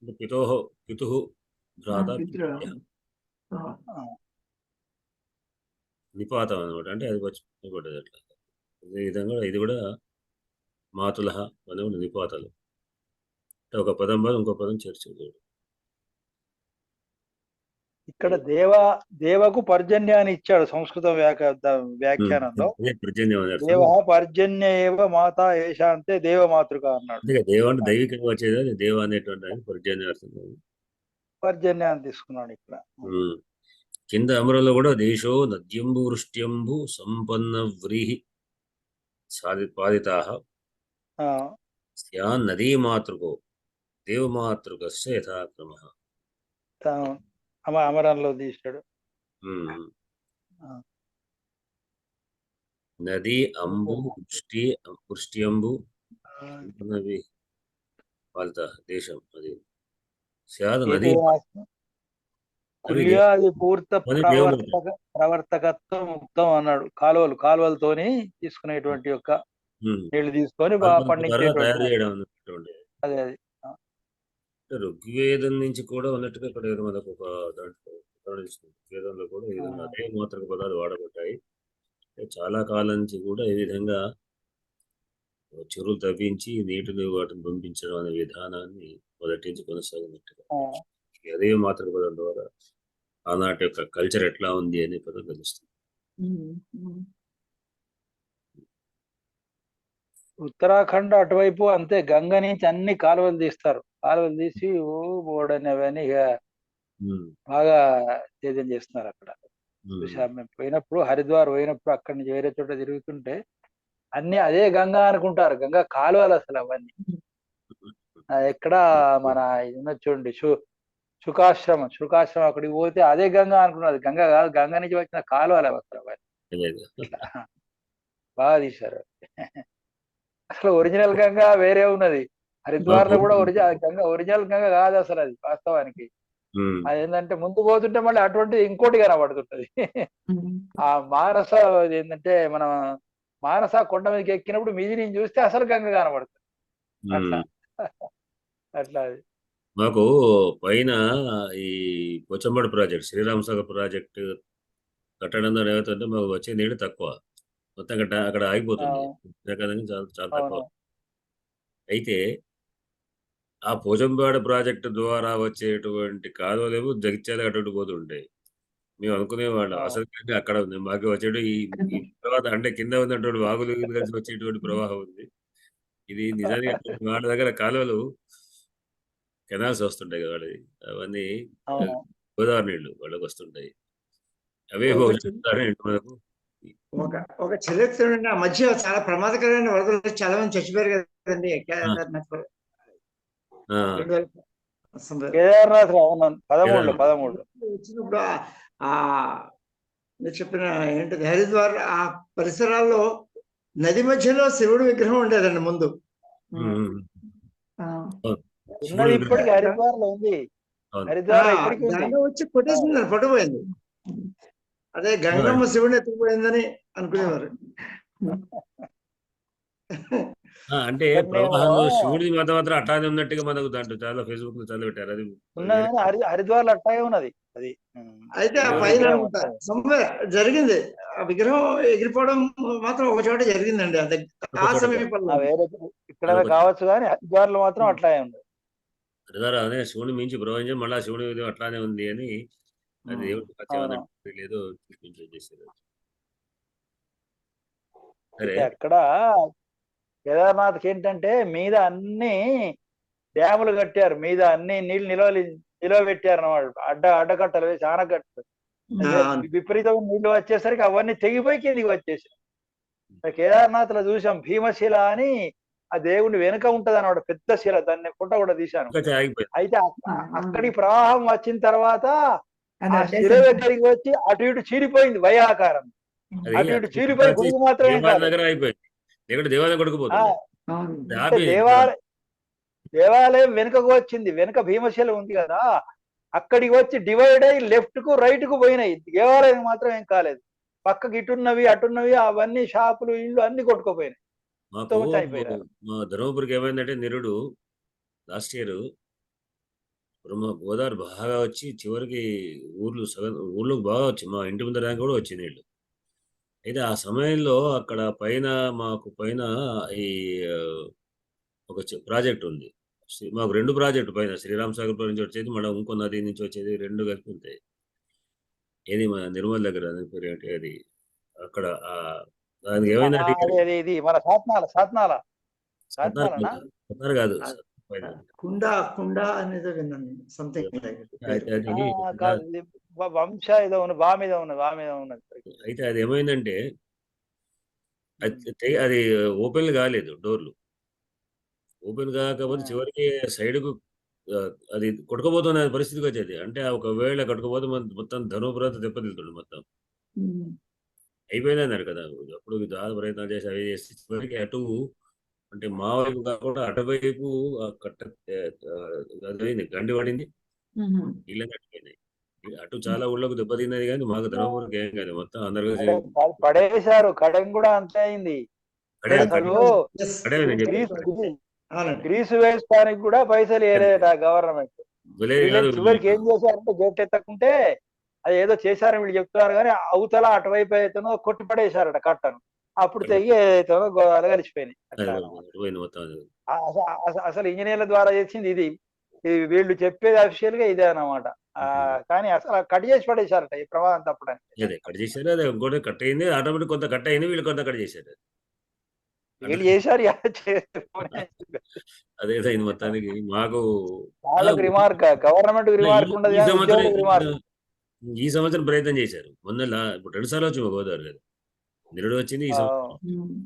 అంటే పితు భ్రాత పితృవ్యః. నిపాతం అనమాట. అంటే అది పడ్డది అట్లా. అదే విధంగా ఇది కూడా మాతుల పదం నిపాతాలు. అంటే ఒక పదం పదం ఇంకో పదం చేర్చేది. ఇక్కడ దేవకు పర్జన్యాన్ని ఇచ్చాడు సంస్కృతం వ్యాఖ్యానంలో. పర్జన్యం అని అర్థం. దేవ పర్జన్య ఏవ మాత ఏష అంటే దేవ మాతృక అన్నాడు. అంటే దేవ అంటే దైవికంగా వచ్చేది, అది దేవ అనేటువంటి పర్జన్యం అర్థం. పర్జన్యాన్ని తీసుకున్నాడు ఇక్కడ. కింద అమరంలో కూడా దేశో నద్యంబు వృష్ట్యంబు సంపన్న వ్రీహి పాదితాః స్యాన్ నదీ మాతృకో దేవమాతృకస్య యథాక్రమః. అమరంలో తీశాడు. నది అంబు వృష్ట్యంబు పాదిత దేశం అది స్యాద్ నదీ కుల్యాది పూర్త ప్రవర్తకత్వం ముక్తం అన్నాడు. కాలువలతోని తీసుకునేటువంటి యొక్క నీళ్లు తీసుకొని పండించేటువంటి అదే అది ఋగ్వేదం నుంచి కూడా ఉన్నట్టుగా ఇక్కడ మనకు ఒక దాంట్లో ఋగ్వేదంలో కూడా ఈ విధంగా అదే మాత్రక పదాలు వాడబడ్డాయి. చాలా కాలం నుంచి కూడా ఈ విధంగా చెరువులు తవ్వించి నీటిని వాటిని పంపించడం అనే విధానాన్ని మొదటి నుంచి కొనసాగినట్టుగా అదే మాత్రక పదం ద్వారా ఆనాటి యొక్క కల్చర్ ఎట్లా ఉంది అనే పదం తెలుస్తుంది. ఉత్తరాఖండ్ అటువైపు అంతే, గంగ నుంచి అన్ని కాలువలు తీస్తారు. కాలువలు తీసి బోర్డని అవన్నీ ఇక బాగా సేద్యం చేస్తున్నారు అక్కడ. చూసాం మేము పోయినప్పుడు, హరిద్వార్ పోయినప్పుడు అక్కడి నుంచి వేరే చోట తిరుగుతుంటే అన్ని అదే గంగా అనుకుంటారు. గంగా కాలువలు అసలు అవన్నీ. ఎక్కడ మన ఇది చూడండి శుకాశ్రమం అక్కడికి పోతే అదే గంగా అనుకున్నది. గంగా కాదు, గంగ నుంచి వచ్చిన కాలువలు అసలు అవన్నీ బాగా తీశారు. అసలు ఒరిజినల్ గంగా వేరే ఉన్నది. హరిద్వార్ లో కూడా ఒరిజినల్ గంగా కాదు అసలు అది వాస్తవానికి. అదేంటంటే ముందు పోతుంటే మళ్ళీ అటువంటిది ఇంకోటి కనబడుతుంటది. ఆ మానస ఏంటంటే మనం మానస కొండ మీదకి ఎక్కినప్పుడు మీది నుంచి చూస్తే అసలు గంగ కనబడుతుంది. అట్లా అది మాకు పైన ఈ పోచంపాడు ప్రాజెక్ట్, శ్రీరామ్ సాగర్ ప్రాజెక్ట్ కట్టడం ద్వారా ఏమవుతుందంటే మాకు వచ్చే నీళ్ళు తక్కువ, మొత్తం అక్కడ ఆగిపోతుంది. చాలా తక్కువ. అయితే ఆ పోచంపాడు ప్రాజెక్టు ద్వారా వచ్చేటువంటి కాలువలేమో జగిత్యాల అటు పోతుంటాయి. మేము అనుకునేవాళ్ళం అసలు అక్కడ ఉంది, మాకు వచ్చేటు ఈ తర్వాత అంటే కింద ఉన్నటువంటి వాగులు కలిసి వచ్చేటువంటి ప్రవాహం ఉంది. ఇది నిజానికి వాళ్ళ దగ్గర కాలువలు కెనాల్స్ వస్తుంటాయి కదా, వాళ్ళది అవన్నీ గోదావరి నీళ్లు వాళ్ళకి వస్తుంటాయి. అవే మనకు ఒక చరిత్ర ఆ మధ్య చాలా ప్రమాదకరమైన వరదలు చాలా మంది చచ్చిపోయారు కదండి. కేదార్నాథ్ 13 వచ్చినప్పుడు మీరు చెప్పిన ఏంటిది హరిద్వార్ ఆ పరిసరాల్లో నది మధ్యలో శివుడు విగ్రహం ఉండేదండి ముందు. ఇప్పటికి హరిద్వార్ లో ఉంది. హరిద్వార్ వచ్చి కొట్టేసిందని పట్టుపోయింది. అదే గంగమ్మ శివుని ఎత్తుకుపోయిందని అనుకునేవారు. అంటే ప్రవాహంలో శివుడి మత మాత్రం అట్లానే ఉన్నట్టుగా మనకు దాంట్లో చాలా ఫేస్బుక్ లో చాలా పెట్టారు. అది హరిద్వార్ లో అట్లాగే ఉన్నది. అది అయితే ఆ పైన జరిగింది ఆ విగ్రహం ఎగిరిపోవడం మాత్రం ఒక చోట జరిగిందండి. అది ఆ సమీపంలో ఇక్కడ కావచ్చు కానీ హరిద్వార్ లో మాత్రం అట్లాగే ఉంది. హరిద్వార్ అదే శివుని మించి ప్రవహించడం మళ్ళీ శివుని అట్లానే ఉంది అని అది దేవుడు లేదో చూపించేసారు. అక్కడ కేదార్నాథ్కి ఏంటంటే మీద అన్ని డ్యాములు కట్టారు, మీద అన్ని నీళ్ళు నిల్వ పెట్టారు అన్నమాట. అడ్డకట్టలు వేసి ఆనకట్టలు విపరీతమైన నీళ్లు వచ్చేసరికి అవన్నీ తెగిపోయి కిందికి వచ్చేసాయి. కేదార్నాథ్ లో చూసాం భీమశిల అని ఆ దేవుని వెనుక ఉంటది అన్నమాట పెద్ద శిల, దాన్ని ఫోటో కూడా తీశాను. ఇంకా ఆగిపోయింది. అయితే అవును. అక్కడి ప్రవాహం వచ్చిన తర్వాత అది ఆ అడ్డే శిల దగ్గరికి వచ్చి అటు ఇటు చీలిపోయింది వయాకారం, అది అటు ఇటు చీలిపోయి గుడికి మాత్రమే దేవాలయం కాలేదు. దగ్గర అయిపోయింది. ఇక్కడ దేవాలయం కొడుకుపోతుంది. అవును. అది అంటే ఆపి దేవాలయం వెనుకకు వచ్చింది, వెనుక భీమశిల ఉంది కదా, అక్కడికి వచ్చి డివైడ్ అయ్యి లెఫ్ట్ కు రైట్ కు పోయినాయి. దేవాలయం మాత్రం ఏం కాలేదు. పక్కకి ఇటున్నవి అటున్నవి అవన్నీ షాపులు ఇళ్ళు అన్ని కొట్టుకుపోయినాయి. మాకు అయిపోయినారు. మా ధర్మపురికి ఏమైందంటే నిరుడు లాస్ట్ ఇయర్ గోదావరి బాగా వచ్చి చివరికి ఊర్లోకి బాగా వచ్చింది. మా ఇంటి ముందర దాకా కూడా వచ్చింది నీళ్ళు. అయితే ఆ సమయంలో అక్కడ పైన మాకు పైన ఈ ఒక ప్రాజెక్ట్ ఉంది. మాకు 2 ప్రాజెక్టు పైన శ్రీరామ్ సాగర్ నుంచి వచ్చేది, మళ్ళీ ఇంకో నది నుంచి వచ్చేది 2 కలిపి ఉంటాయి. ఏది మన నిర్మల్ దగ్గర పేరు ఏంటి అది అక్కడ దానికి ఏమైందంటే ఇది మన సాత్నాల కాదు కుండ అనేది విన్నాను సంథింగ్ వంశ ఏదో ఉన్నది, బా మీద ఉన్నది. అయితే అది ఏమైందంటే అది ఓపెన్ కాలేదు, డోర్లు ఓపెన్ కాకపోతే చివరికి సైడ్కు అది కొట్టుకుపోతున్న పరిస్థితికి వచ్చేది. అంటే ఒకవేళ కొట్టుకుపోతే మొత్తం ధనుపురంత దెబ్బతింటుండే మొత్తం. అయిపోయింది అన్నారు కదా. అప్పుడు చాలా ప్రయత్నాలు చేసి అవి చేసి చివరికి అటు అంటే మా వైపు కాకుండా అటువైపు కట్ట అదైంది, గండి పడింది, ఇళ్ళ కట్టిపోయినాయి. అటు చాలా ఊళ్ళకు దెబ్బతిన్నది కానీ మాకు ధర్మపురికి ఏం కాదు. మొత్తం అందరూ పడేశారు. కడెం కూడా అంతే అయింది. గ్రీసు వేయడానికి కూడా పైసలు వేయలేట గవర్నమెంట్. చివరికి ఏం చేశారంటే గేట్ ఎత్తకుంటే అది ఏదో చేశారని వీళ్ళు చెప్తున్నారు కానీ అవతల అటువైపు అయితేనో కొట్టి పడేశారట కట్టను. అప్పుడు తెగి ఏదైతేనో గోదావరి కలిసిపోయినాయి. అసలు ఇంజనీర్ల ద్వారా చేసింది ఇది. వీళ్ళు చెప్పేది అఫీషియల్ గా ఇదే అన్నమాట. కానీ అసలు కట్ చేసి పడేశారట ఈ ప్రమాదం తప్పడానికి. కట్ చేశారు. అది ఇంకోటి కట్ అయింది, ఆటోమేటిక్ కొంత కట్ అయింది, వీళ్ళు కొంత కట్ చేశారు. వీళ్ళు చేశారు అదేదైంది మొత్తానికి. మాకు వాళ్ళకి రిమార్క్, గవర్నమెంట్ రిమార్క్ ఉండదు. ఈ సంవత్సరం ప్రయత్నం చేశారు. మొన్న ఇప్పుడు 2 సార్లు వచ్చి గోదావరి కదా, నిరుడు వచ్చింది. ఈ సంవత్సరం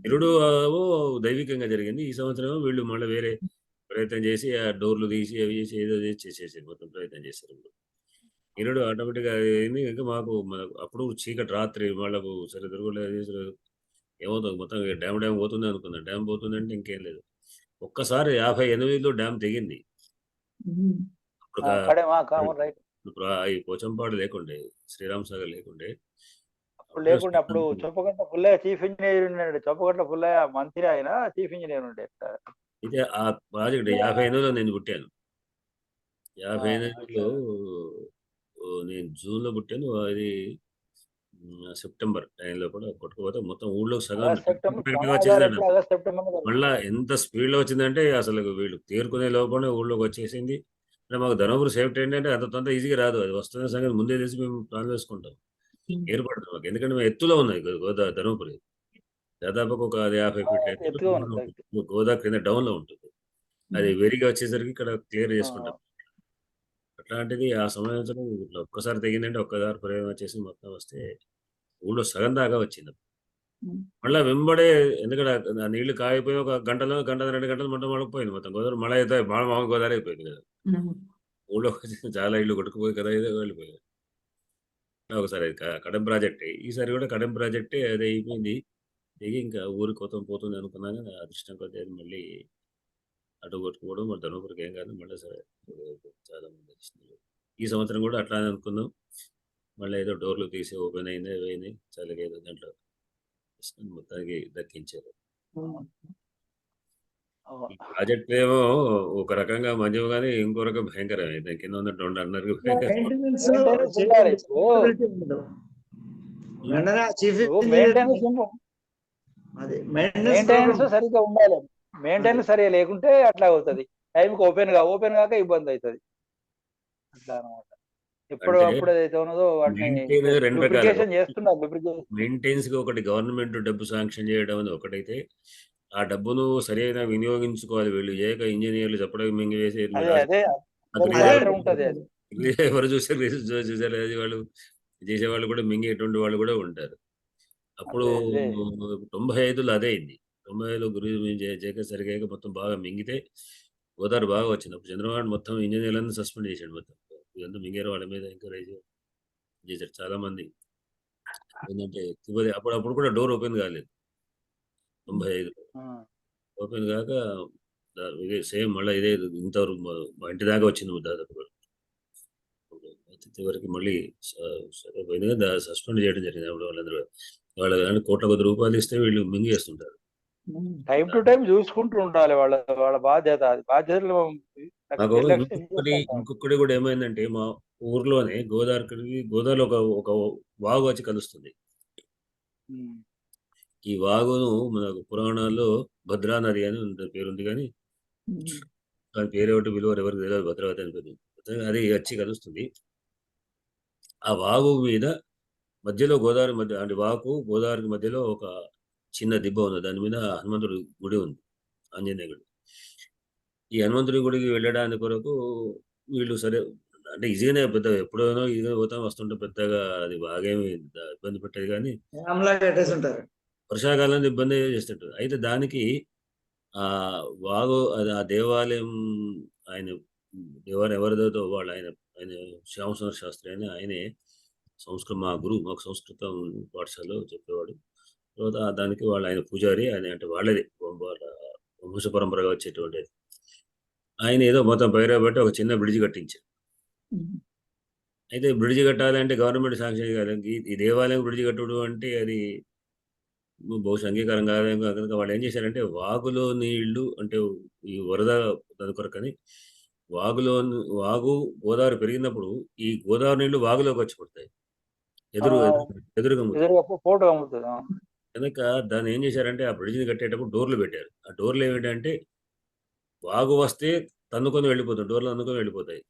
నిరుడు దైవికంగా జరిగింది. ఈ సంవత్సరం వీళ్ళు మళ్ళీ వేరే ప్రయత్నం చేసి ఆ డోర్లు తీసి అవి చేసి ఏదో చేసేసారు, మొత్తం ప్రయత్నం చేశారు. నిరుడు ఆటోమేటిక్గా అయింది. ఇంకా మాకు అప్పుడు చీకటి రాత్రి వాళ్ళకు సరే దొరకలేదు. ఏమవుతుంది మొత్తం డ్యామ్ పోతుంది అనుకున్నా. డ్యామ్ పోతుంది అంటే ఇంకేం లేదు. ఒక్కసారి 58లో డ్యామ్ తెగింది. ఈ పోచంపాడు లేకుండే, శ్రీరామ్ సాగర్ లేకుండే. అప్పుడు చొప్పగట్ల పుల్లయ్య చీఫ్ ఇంజనీర్ ఉన్నాడు. చొప్పగట్ల పుల్లయ్య మంత్రి, ఆయన చీఫ్ ఇంజనీర్ ఉండే. అయితే ఆ ప్రాజెక్ట్ 58లో నేను పుట్టాను. 58లో నేను జూన్లో పుట్టాను. అది సెప్టెంబర్ టైంలో కూడా కొట్టుకుపోతే మొత్తం ఊళ్ళో సగం వచ్చేసింది. మళ్ళా ఎంత స్పీడ్లో వచ్చిందంటే అసలు వీళ్ళు తేరుకునే లోపలనే ఊళ్ళోకి వచ్చేసింది. అంటే మాకు ధర్మపురి సేఫ్టీ ఏంటంటే అంత తొందర ఈజీగా రాదు. అది వస్తున్న సంగతి ముందే తెలిసి మేము ప్లాన్ వేసుకుంటాం, ఏర్పడుతుంది మాకు. ఎందుకంటే మేము ఎత్తులో ఉన్నది ధర్మపురి, దాదాపు ఒక 50 ఫీట్ల ఎత్తు గోదావరి కింద డౌన్ లో ఉంటుంది. అది వెరిగా వచ్చేసరికి ఇక్కడ క్లియర్ చేసుకుంటాం. అట్లాంటిది ఆ సంవత్సరం ఇట్లా ఒక్కసారి తెగిందంటే ఒక్కసారి ప్రయోగం వచ్చేసి మొత్తం వస్తే ఊళ్ళో సగం దాకా వచ్చింది. మళ్ళీ వెంబడే ఎందుకంటే నీళ్లు కాగిపోయి ఒక గంట 2 గంటలు మొత్తం మడకపోయింది. మొత్తం గోదావరి మళ్ళీ అయితే మామూలు గోదావరి అయిపోయింది కదా. ఊళ్ళో చాలా ఇళ్ళు కొట్టుకుపోయి కదా ఏదో వెళ్ళిపోయాయి. ఒకసారి కడెం ప్రాజెక్టే, ఈసారి కూడా కడెం ప్రాజెక్టే అది అయిపోయింది. దిగి ఇంకా ఊరి కోతం పోతుంది అనుకున్నాను. అదృష్టం కొద్ది అది మళ్ళీ అటు కొట్టుకోవడం, మరి ధర్మపురికి ఏం కాదు. మళ్ళీ సరే చాలా మంది వచ్చినారు. ఈ సంవత్సరం కూడా అట్లానే అనుకున్నాం. మళ్ళీ ఏదో డోర్లు తీసి ఓపెన్ అయింది చాలా ఏదో దాంట్లో మొత్తానికి దక్కించారు. ఈ ప్రాజెక్ట్ ఏమో ఒక రకంగా మంచిగా కానీ ఇంకో రకం భయంకరమే. దాని కింద ఉన్న 2 అన్నర్ సరిగ్గా ఉండాలి. మెయింటెనెన్స్ సరిగా లేకుంటే అట్లా అవుతుంది. టైంకి ఓపెన్ కాక ఇబ్బంది అవుతుంది. అట్లా అనమాట. ఎప్పుడు ఏదైతే ఉన్నదో మెయింటెనెన్స్ కి ఒకటి గవర్నమెంట్ డబ్బు శాంక్షన్ చేయడం అని ఒకటైతే, ఆ డబ్బును సరైన వినియోగించుకోవాలి. వీళ్ళు ఏక ఇంజనీర్లు చెప్పడానికి మింగివేసి ఎవరు చూసారు అది వాళ్ళు చేసేవాళ్ళు కూడా మింగేటువంటి వాళ్ళు కూడా ఉంటారు. అప్పుడు 95లో అదే అయింది. 90లో గురు జేకే సరిగా మొత్తం బాగా మింగితే గోదావరి బాగా వచ్చింది. అప్పుడు చంద్రబాబు మొత్తం ఇంజనీర్లను సస్పెండ్ చేశాడు మొత్తం. ఇదంతా మింగారు, వాళ్ళ మీద ఎంకరేజ్ చేశారు చాలా మంది. ఏంటంటే అప్పుడు కూడా డోర్ ఓపెన్ కాలేదు 95 ఓపెన్ కాక ఇదే సేమ్ మళ్ళీ ఇదే ఇంతవరకు మా ఇంటి దాకా వచ్చింది దాదాపు. చివరికి మళ్ళీ పోయింది, సస్పెండ్ చేయడం జరిగింది. అప్పుడు వాళ్ళందరూ వాళ్ళ కోట్ల కొద్ది రూపాయలు ఇస్తే వీళ్ళు మింగేస్తుంటారు. టైం టు టైం చూసుకుంటూ ఉండాలి, వాళ్ళ వాళ్ళ బాధ్యత. అది బాధ్యతలు నాకు నిర్లక్ష్యం చేస్తుంటారు. ఇంకొకటి కూడా ఏమైందంటే, మా ఊర్లోనే గోదావరిలో ఒక వాగు వచ్చి కలుస్తుంది. ఈ వాగును మనకు పురాణాల్లో భద్రా నది అని పేరుంది, కానీ దాని పేరేమిటి విలువ ఎవరికి తెలియదు. భద్రావతి అని పేరు. అది వచ్చి కలుస్తుంది. ఆ వాగు మీద మధ్యలో గోదావరి మధ్య అంటే గోదావరికి మధ్యలో ఒక చిన్న దిబ్బ ఉంది. దాని మీద హనుమంతుడి గుడి ఉంది, ఆంజనేయ గుడి. ఈ హనుమంతుడి గుడికి వెళ్ళడానికి కొరకు వీళ్ళు సరే అంటే ఈజీగానే, పెద్ద ఎప్పుడైనా ఈజీగా పోతాం వస్తుంటే పెద్దగా అది బాగేమి ఇబ్బంది పెట్టేది, కానీ వర్షాకాలంలో ఇబ్బంది చేస్తుంటారు. అయితే దానికి ఆ వాగు ఆ దేవాలయం దేవాలయం ఎవరిదో వాళ్ళు ఆయన శ్యామసుందర శాస్త్రి అని ఆయనే మాకు సంస్కృతం పాఠశాలలో చెప్పేవాడు. తర్వాత దానికి ఆయన పూజారి, ఆయన అంటే వాళ్ళది వంశ పరంపరగా వచ్చేటువంటిది. ఆయన ఏదో మొత్తం పైరాబట్టి ఒక చిన్న బ్రిడ్జ్ కట్టించారు. అయితే బ్రిడ్జ్ కట్టాలంటే గవర్నమెంట్ శాంక్షన్ చేయాలి. ఈ దేవాలయం బ్రిడ్జ్ కట్టడం అంటే అది బహుశా అంగీకారం కాదేమో. కనుక వాళ్ళు ఏం చేశారంటే, వాగులో నీళ్లు అంటే ఈ వరద దాని కొరకని వాగు గోదావరి పెరిగినప్పుడు ఈ గోదావరి నీళ్లు వాగులోకి వచ్చి పడతాయి, ఎదురుగా కనుక దాన్ని ఏం చేశారంటే, ఆ బ్రిడ్జిని కట్టేటప్పుడు డోర్లు పెట్టారు. ఆ డోర్లు ఏమిటంటే, వాగు వస్తే తన్నుకొని వెళ్ళిపోతాయి, డోర్లు అందుకొని వెళ్ళిపోతాయి.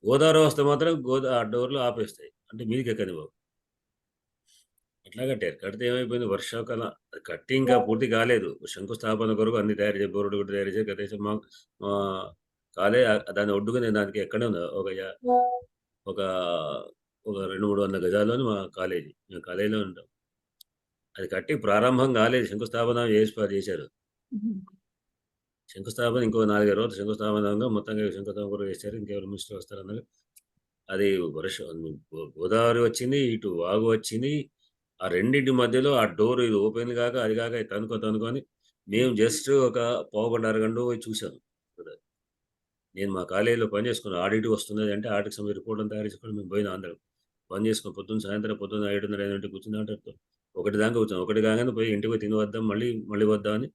గోదావరి వస్తే మాత్రం ఆ డోర్లు ఆపేస్తాయి, అంటే మీదికి ఎక్కని బాబు. అట్లా కట్టారు. కడితే ఏమైపోయింది, వర్షాకాలం కట్టి ఇంకా పూర్తి కాలేదు. శంకుస్థాపన కొరకు అన్ని తయారు చేసి, బోర్డు కూడా తయారు చేసి కట్టేసి కాలే దాన్ని ఒడ్డుకునే దానికి ఎక్కడే ఉంది ఒక 200-300 గజాల్లోని మా కాలేజీ. మేము కాలేజీలో ఉంటాం. అది కట్టి ప్రారంభం కాలేదు, శంకుస్థాపన చేశారు. శంకుస్థాపన ఇంకో 4-5 రోజులు శంకుస్థాపనంగా మొత్తంగా శంకుస్థాపన కూడా చేశారు. ఇంకెవరు మినిస్టర్ వస్తారన్నారు. అది గోదావరి వచ్చింది, ఇటు వాగు వచ్చింది. ఆ రెండింటి మధ్యలో ఆ డోర్ ఇది ఓపెన్ కాక అది కాక తనుకొని మేము జస్ట్ ఒక పావుగంట అరగంట పోయి చూసాము. నేను మా కాలేజీలో పని చేసుకున్నాను. ఆడిట్ వస్తున్నది అంటే ఆడిట్ సమయం రిపోర్ట్ తయారు చేసుకుని మేము పోయిన అందరం పని చేసుకుని సాయంత్రం 7:30 కూర్చుని అంటే 1 దాకా కూర్చొని 1 కాగానే పోయి ఇంటికి తిని వద్దాం, మళ్ళీ వద్దాం అని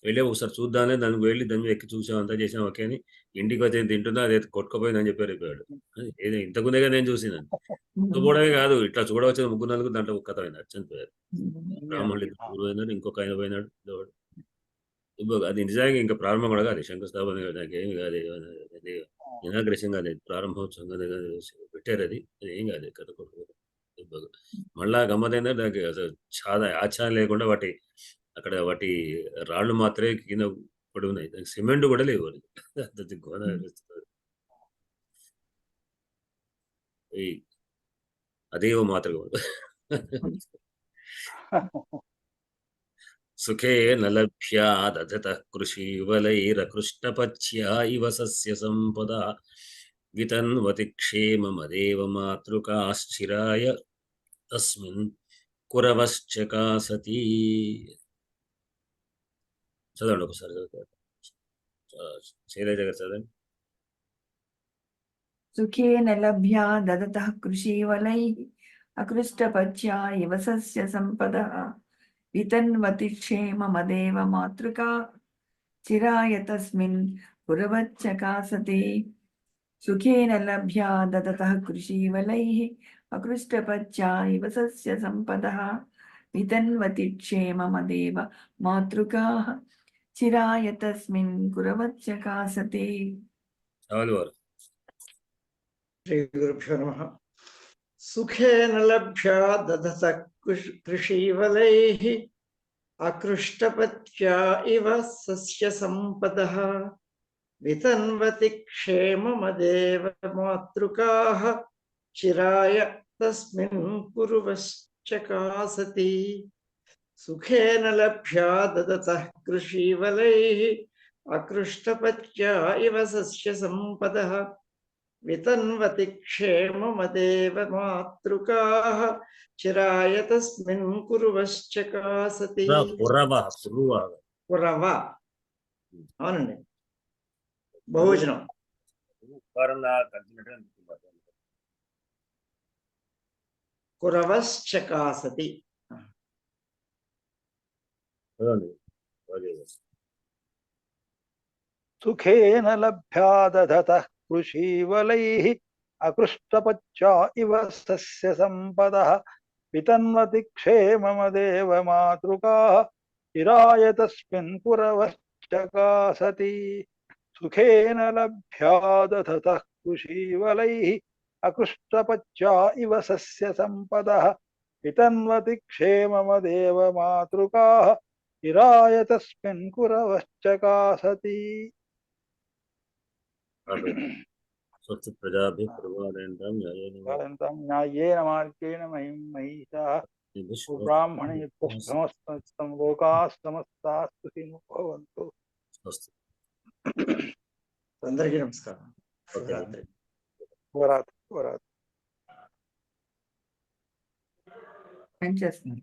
వెళ్ళి ఒకసారి చూద్దామని దానికి వెళ్ళి దాన్ని ఎక్కి చూసాం, అంతా చేసాం. ఓకే అని ఇంటికి వచ్చి తింటున్నా అది కొట్టుకుపోయిందని చెప్పాడు. ఏదో ఇంతకుముందేగా నేను చూసినాను. చూడడమే కాదు, ఇట్లా చూడవచ్చిన 3-4 దాంట్లో కథ అయినాడు, చనిపోయారు. బ్రాహ్మణులు గురువు అయినాడు, ఇంకొక ఆయన పోయినాడు. అది నిజంగా ఇంకా ప్రారంభం కూడా కాదు, శంకుస్థాపన దానికి ఏమి కాదు, ఇనాగ్రేషన్ కాదు, ప్రారంభోత్సవం పెట్టారు. అది ఏం కాదు, కథ కొట్టుకోదు. మళ్ళా గమ్మతైందా దానికి అసలు చాలా ఆచారం లేకుండా అక్కడ వాటి రాళ్ళు మాత్రమే కింద పడి ఉన్నాయి, దానికి సిమెంట్ కూడా లేవు. అదేవో మాత్రం సుఖే నలభ్యా దధతః కృషీవలైరకృష్టపచ్యా ఇవ సస్య సంపద వితన్వతి క్షేమమదేవ మాతృకాశ్చిరాయ తస్మిన్ కురవశ్చకాసతి. చదవండి ఒకసారి, శైలజ గారు చదవండి. సుఖేన లభ్యా దదతః కృషీవలైః అకృష్టపచ్యా ఇవ సస్య సంపదః వితన్వతి క్షేమమదేవ మాతృకా చిరాయ తస్మిన్ పురవచ్చకాసతే. సుఖేన లభ్యా దదతః కృషీవలైః అకృష్టపచ్యా ఇవ సస్య సంపదః వితన్వతి క్షేమమదేవ మాతృకా చిరాయ తస్మిన్ పురవచ్చకాసతే. శ్రీ గురుభ్యో నమః. సుఖేన లభ్యా దదతః కృషీవలైః అకృష్టపత్యా ఇవ సస్య సంపదః వితన్వతి క్షేమమదేవ మాతృకాః చిరాయ తస్మిన్ కుర్వశ్చకాసతి. సుఖేన లభ్యా దదతః కృషీవలైః అకృష్టపత్యా ఇవ సస్య సంపదః వితన్వతి క్షేమమదేవ మాతృకాః చిరాయ తస్మిన్ కురువశ్చకాసతి. కురవ, అవునండి, బహువచనం. కురవశ్చకాసతి. సుఖేన లభ్యా దధతః కృషీవలైః అకృష్టపచ్చా ఇవ సస్య సంపదః వితన్వతి క్షేమమదేవ మాతృకాః చిరాయ తస్మిన్ కురవశ్చకాసతి. సుఖేన లభ్యా దధతః కృషీవలైః అకృష్టపచ్చా ఇవ సస్య సంపదః వితన్వతి క్షేమమదేవ మాతృకాః చిరాయ తస్మిన్ కురవశ్చకాసతి. ప్రజాభిః పరిపాలయంతాం న్యాయేన మార్గేణ మహిం మహిషాః బ్రాహ్మణేభ్యः సమస్తం లోకాः సమస్తాः సుఖినో భవంతు. అందరికీ నమస్కారం. శుభరాత్రి. వరాత్ వరాత్. పనిచేస్తుంది.